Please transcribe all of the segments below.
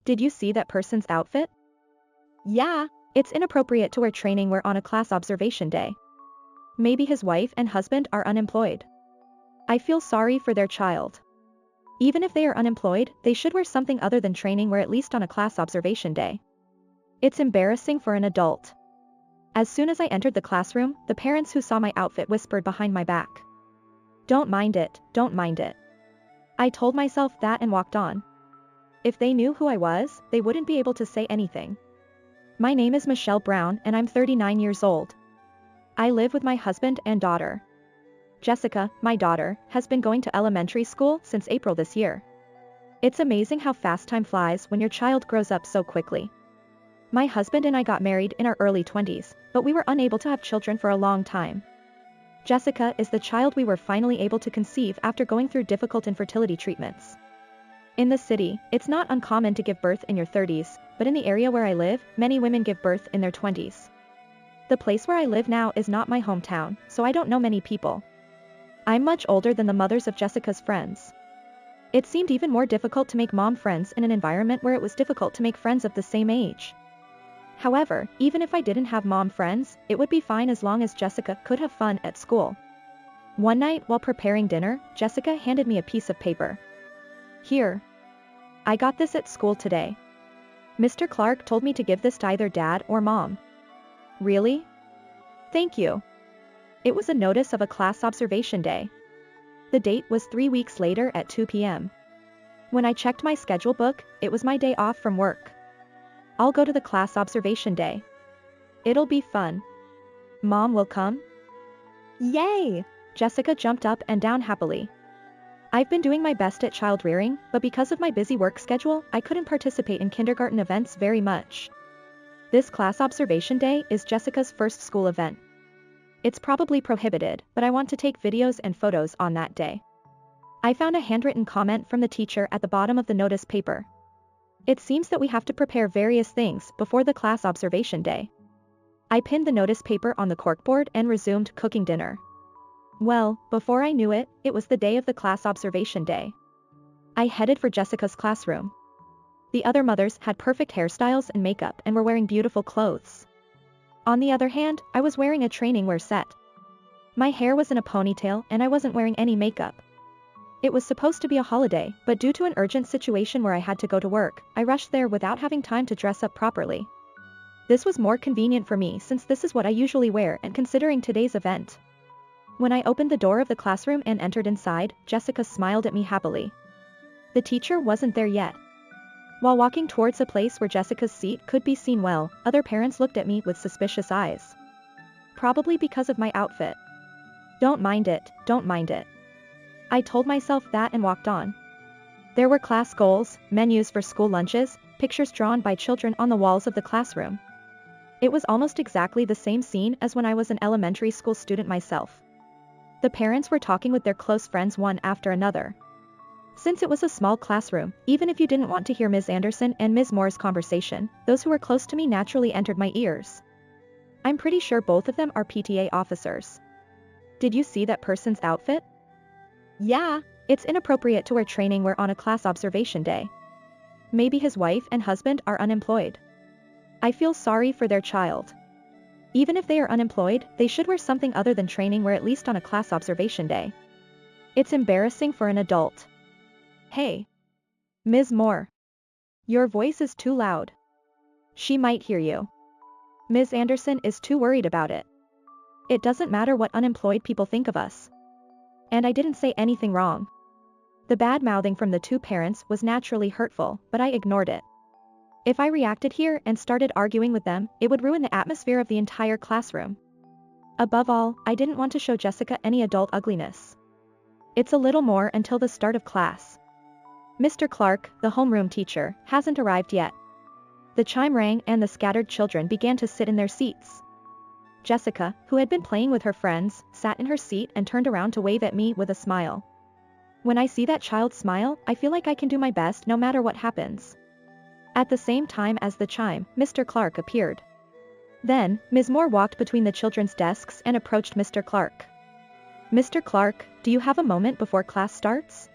Did you see that person's outfit? Yeah, it's inappropriate to wear training wear on a class observation day. Maybe his wife and husband are unemployed. I feel sorry for their child. Even if they are unemployed, they should wear something other than training wear at least on a class observation day. It's embarrassing for an adult. As soon as I entered the classroom, the parents who saw my outfit whispered behind my back. Don't mind it, don't mind it. I told myself that and walked on. If they knew who I was, they wouldn't be able to say anything. My name is Michelle Brown and I'm 39 years old. I live with my husband and daughter. Jessica, my daughter, has been going to elementary school since April this year. It's amazing how fast time flies when your child grows up so quickly. My husband and I got married in our early 20s, but we were unable to have children for a long time. Jessica is the child we were finally able to conceive after going through difficult infertility treatments. In the city, it's not uncommon to give birth in your 30s, but in the area where I live, many women give birth in their 20s. The place where I live now is not my hometown, so I don't know many people. I'm much older than the mothers of Jessica's friends. It seemed even more difficult to make mom friends in an environment where it was difficult to make friends of the same age. However, even if I didn't have mom friends, it would be fine as long as Jessica could have fun at school. One night while preparing dinner, Jessica handed me a piece of paper. Here. I got this at school today. Mr. Clark told me to give this to either dad or mom. Really? Thank you. It was a notice of a class observation day. The date was 3 weeks later at 2 p.m. When I checked my schedule book, it was my day off from work. I'll go to the class observation day. It'll be fun. Mom will come? Yay! Jessica jumped up and down happily. I've been doing my best at child rearing, but because of my busy work schedule, I couldn't participate in kindergarten events very much. This class observation day is Jessica's first school event. It's probably prohibited, but I want to take videos and photos on that day. I found a handwritten comment from the teacher at the bottom of the notice paper. It seems that we have to prepare various things before the class observation day. I pinned the notice paper on the corkboard and resumed cooking dinner. Well, before I knew it, it was the day of the class observation day. I headed for Jessica's classroom. The other mothers had perfect hairstyles and makeup and were wearing beautiful clothes. On the other hand, I was wearing a training wear set. My hair was in a ponytail and I wasn't wearing any makeup. It was supposed to be a holiday, but due to an urgent situation where I had to go to work, I rushed there without having time to dress up properly. This was more convenient for me since this is what I usually wear and considering today's event. When I opened the door of the classroom and entered inside, Jessica smiled at me happily. The teacher wasn't there yet. While walking towards a place where Jessica's seat could be seen well, other parents looked at me with suspicious eyes. Probably because of my outfit. Don't mind it, don't mind it. I told myself that and walked on. There were class goals, menus for school lunches, pictures drawn by children on the walls of the classroom. It was almost exactly the same scene as when I was an elementary school student myself. The parents were talking with their close friends one after another. Since it was a small classroom, even if you didn't want to hear Ms. Anderson and Ms. Moore's conversation, those who were close to me naturally entered my ears. I'm pretty sure both of them are PTA officers. Did you see that person's outfit? Yeah, it's inappropriate to wear training wear on a class observation day. Maybe his wife and husband are unemployed. I feel sorry for their child. Even if they are unemployed, they should wear something other than training wear at least on a class observation day. It's embarrassing for an adult. Hey. Ms. Moore. Your voice is too loud. She might hear you. Ms. Anderson is too worried about it. It doesn't matter what unemployed people think of us. And I didn't say anything wrong. The bad-mouthing from the two parents was naturally hurtful, but I ignored it. If I reacted here and started arguing with them, it would ruin the atmosphere of the entire classroom. Above all, I didn't want to show Jessica any adult ugliness. It's a little more until the start of class. Mr. Clark, the homeroom teacher, hasn't arrived yet. The chime rang and the scattered children began to sit in their seats. Jessica, who had been playing with her friends, sat in her seat and turned around to wave at me with a smile. When I see that child smile, I feel like I can do my best no matter what happens. At the same time as the chime, Mr. Clark appeared. Then, Ms. Moore walked between the children's desks and approached Mr. Clark. Mr. Clark, do you have a moment before class starts?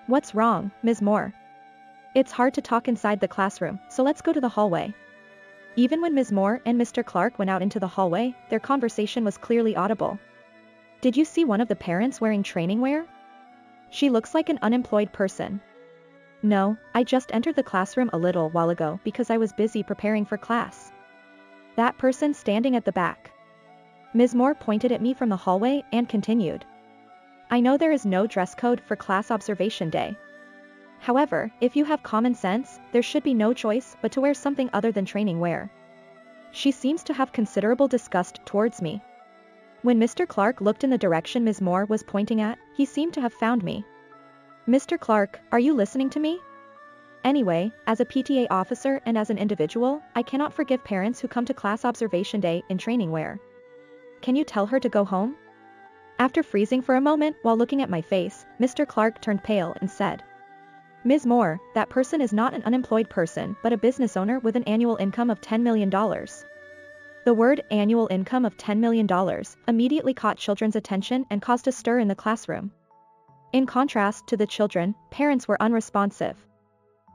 What's wrong, Ms. Moore? It's hard to talk inside the classroom, so let's go to the hallway. Even when Ms. Moore and Mr. Clark went out into the hallway, their conversation was clearly audible. Did you see one of the parents wearing training wear? She looks like an unemployed person. No, I just entered the classroom a little while ago because I was busy preparing for class. That person standing at the back. Ms. Moore pointed at me from the hallway and continued. I know there is no dress code for class observation day. However, if you have common sense, there should be no choice but to wear something other than training wear. She seems to have considerable disgust towards me. When Mr. Clark looked in the direction Ms. Moore was pointing at, he seemed to have found me. Mr. Clark, are you listening to me? Anyway, as a PTA officer and as an individual, I cannot forgive parents who come to class observation day in training wear. Can you tell her to go home? After freezing for a moment while looking at my face, Mr. Clark turned pale and said, Ms. Moore, that person is not an unemployed person but a business owner with an annual income of $10 million. The word annual income of $10 million immediately caught children's attention and caused a stir in the classroom. In contrast to the children, parents were unresponsive.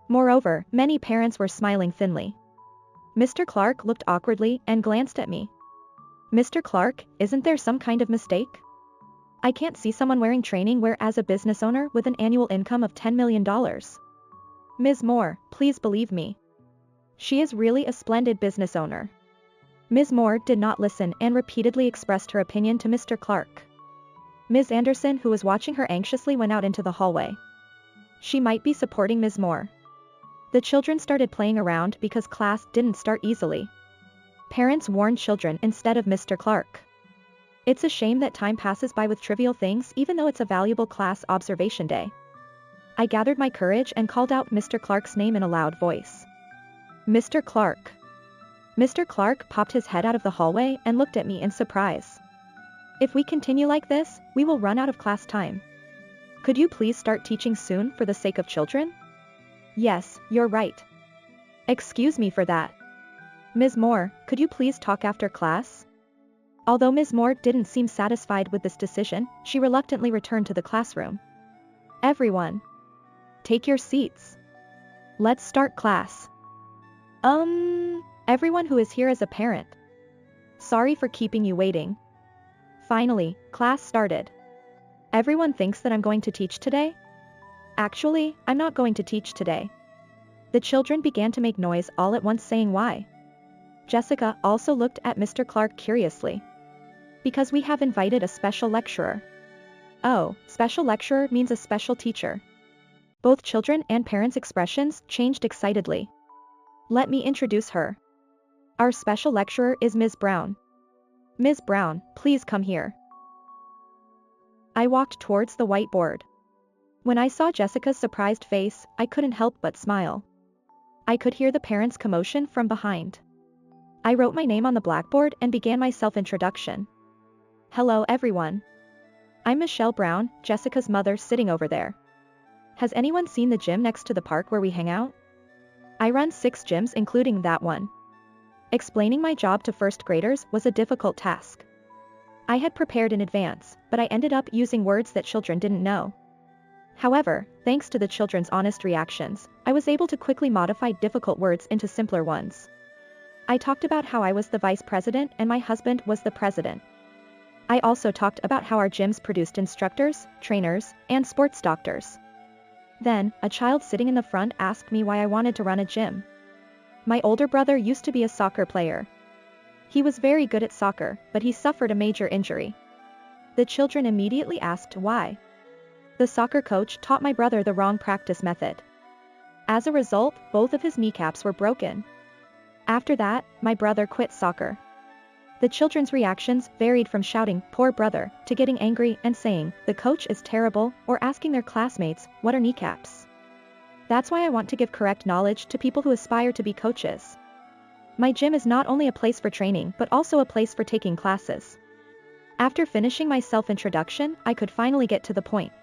Moreover, many parents were smiling thinly. Mr. Clark looked awkwardly and glanced at me. Mr. Clark, isn't there some kind of mistake? I can't see someone wearing training wear as a business owner with an annual income of $10 million. Ms. Moore, please believe me. She is really a splendid business owner. Ms. Moore did not listen and repeatedly expressed her opinion to Mr. Clark. Ms. Anderson, who was watching her anxiously, went out into the hallway. She might be supporting Ms. Moore. The children started playing around because class didn't start easily. Parents warned children instead of Mr. Clark. It's a shame that time passes by with trivial things even though it's a valuable class observation day. I gathered my courage and called out Mr. Clark's name in a loud voice. Mr. Clark. Mr. Clark popped his head out of the hallway and looked at me in surprise. If we continue like this, we will run out of class time. Could you please start teaching soon for the sake of children? Yes, you're right. Excuse me for that. Ms. Moore, could you please talk after class? Although Ms. Moore didn't seem satisfied with this decision, she reluctantly returned to the classroom. Everyone. Take your seats. Let's start class. Everyone who is here is a parent. Sorry for keeping you waiting. Finally, class started. Everyone thinks that I'm going to teach today? Actually, I'm not going to teach today. The children began to make noise all at once, saying why. Jessica also looked at Mr. Clark curiously. Because we have invited a special lecturer. Oh, special lecturer means a special teacher. Both children and parents' expressions changed excitedly. Let me introduce her. Our special lecturer is Ms. Brown. Ms. Brown, please come here. I walked towards the whiteboard. When I saw Jessica's surprised face, I couldn't help but smile. I could hear the parents' commotion from behind. I wrote my name on the blackboard and began my self-introduction. Hello everyone. I'm Michelle Brown, Jessica's mother, sitting over there. Has anyone seen the gym next to the park where we hang out? I run 6 gyms including that one. Explaining my job to first graders was a difficult task. I had prepared in advance, but I ended up using words that children didn't know. However, thanks to the children's honest reactions, I was able to quickly modify difficult words into simpler ones. I talked about how I was the vice president and my husband was the president. I also talked about how our gyms produced instructors, trainers, and sports doctors. Then, a child sitting in the front asked me why I wanted to run a gym. My older brother used to be a soccer player. He was very good at soccer, but he suffered a major injury. The children immediately asked why. The soccer coach taught my brother the wrong practice method. As a result, both of his kneecaps were broken. After that, my brother quit soccer. The children's reactions varied from shouting, "Poor brother," to getting angry and saying, "The coach is terrible," or asking their classmates, "What are kneecaps?" That's why I want to give correct knowledge to people who aspire to be coaches. My gym is not only a place for training but also a place for taking classes. After finishing my self-introduction, I could finally get to the point.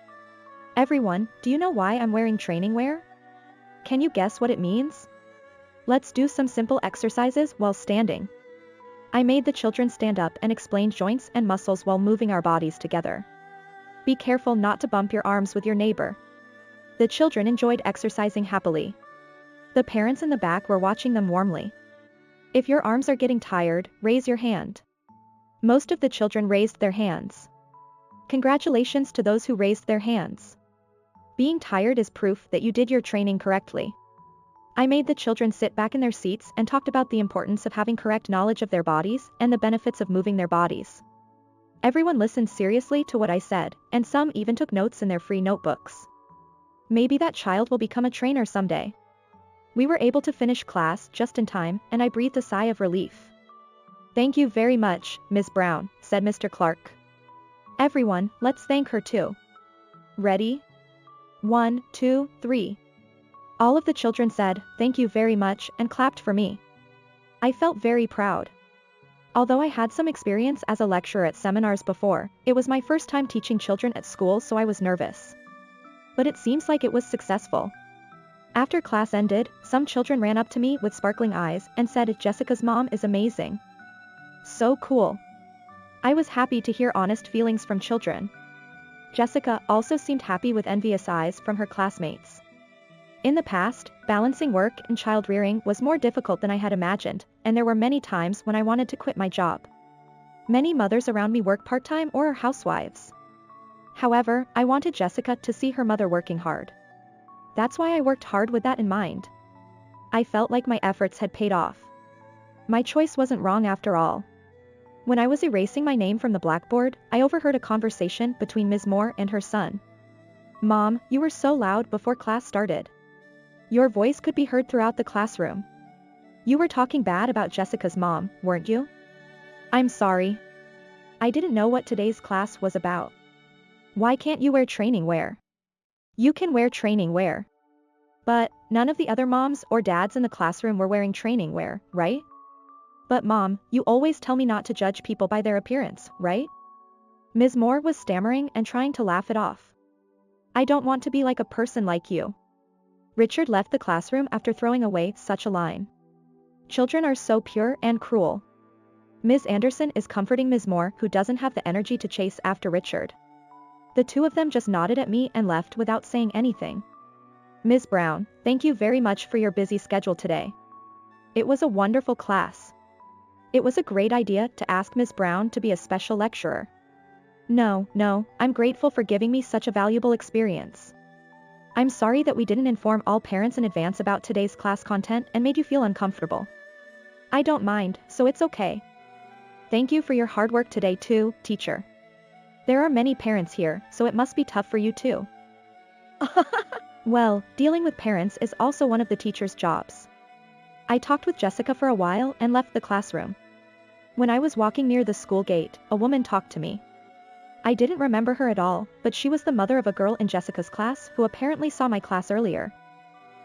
Everyone, do you know why I'm wearing training wear? Can you guess what it means? Let's do some simple exercises while standing. I made the children stand up and explained joints and muscles while moving our bodies together. Be careful not to bump your arms with your neighbor. The children enjoyed exercising happily. The parents in the back were watching them warmly. If your arms are getting tired, raise your hand. Most of the children raised their hands. Congratulations to those who raised their hands. Being tired is proof that you did your training correctly. I made the children sit back in their seats and talked about the importance of having correct knowledge of their bodies and the benefits of moving their bodies. Everyone listened seriously to what I said, and some even took notes in their free notebooks. Maybe that child will become a trainer someday. We were able to finish class just in time, and I breathed a sigh of relief. Thank you very much, Ms. Brown, said Mr. Clark. Everyone, let's thank her too. Ready? 1, 2, 3. All of the children said, thank you very much, and clapped for me. I felt very proud. Although I had some experience as a lecturer at seminars before, it was my first time teaching children at school, so I was nervous. But it seems like it was successful. After class ended, some children ran up to me with sparkling eyes and said, Jessica's mom is amazing. So cool. I was happy to hear honest feelings from children. Jessica also seemed happy with envious eyes from her classmates. In the past, balancing work and child rearing was more difficult than I had imagined, and there were many times when I wanted to quit my job. Many mothers around me work part-time or are housewives. However, I wanted Jessica to see her mother working hard. That's why I worked hard with that in mind. I felt like my efforts had paid off. My choice wasn't wrong after all. When I was erasing my name from the blackboard, I overheard a conversation between Ms. Moore and her son. Mom, you were so loud before class started. Your voice could be heard throughout the classroom. You were talking bad about Jessica's mom, weren't you? I'm sorry. I didn't know what today's class was about. Why can't you wear training wear? You can wear training wear. But, none of the other moms or dads in the classroom were wearing training wear, right? But Mom, you always tell me not to judge people by their appearance, right? Ms. Moore was stammering and trying to laugh it off. I don't want to be like a person like you. Richard left the classroom after throwing away such a line. Children are so pure and cruel. Ms. Anderson is comforting Ms. Moore, who doesn't have the energy to chase after Richard. The two of them just nodded at me and left without saying anything. Ms. Brown, thank you very much for your busy schedule today. It was a wonderful class. It was a great idea to ask Ms. Brown to be a special lecturer. No, I'm grateful for giving me such a valuable experience. I'm sorry that we didn't inform all parents in advance about today's class content and made you feel uncomfortable. I don't mind, so it's okay. Thank you for your hard work today too, teacher. There are many parents here, so it must be tough for you too. Well, dealing with parents is also one of the teacher's jobs. I talked with Jessica for a while and left the classroom. When I was walking near the school gate, a woman talked to me. I didn't remember her at all, but she was the mother of a girl in Jessica's class who apparently saw my class earlier.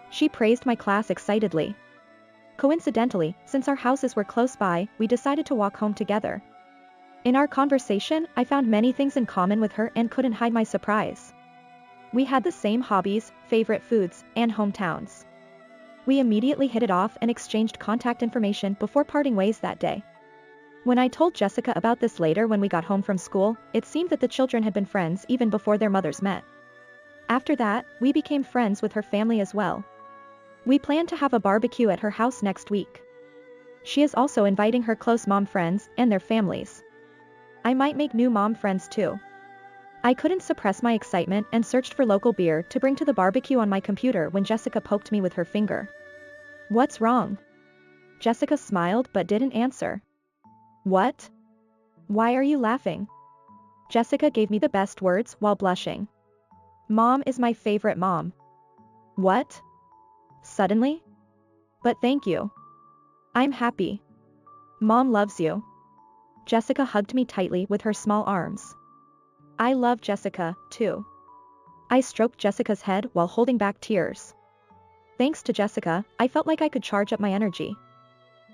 She praised my class excitedly. Coincidentally, since our houses were close by, we decided to walk home together. In our conversation, I found many things in common with her and couldn't hide my surprise. We had the same hobbies, favorite foods, and hometowns. We immediately hit it off and exchanged contact information before parting ways that day. When I told Jessica about this later when we got home from school, it seemed that the children had been friends even before their mothers met. After that, we became friends with her family as well. We plan to have a barbecue at her house next week. She is also inviting her close mom friends and their families. I might make new mom friends too. I couldn't suppress my excitement and searched for local beer to bring to the barbecue on my computer when Jessica poked me with her finger. What's wrong? Jessica smiled but didn't answer. What? Why are you laughing? Jessica gave me the best words while blushing. Mom is my favorite mom. What? Suddenly? But thank you. I'm happy. Mom loves you. Jessica hugged me tightly with her small arms. I love Jessica, too. I stroked Jessica's head while holding back tears. Thanks to Jessica, I felt like I could charge up my energy.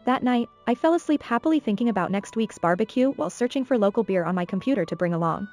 That night, I fell asleep happily thinking about next week's barbecue while searching for local beer on my computer to bring along.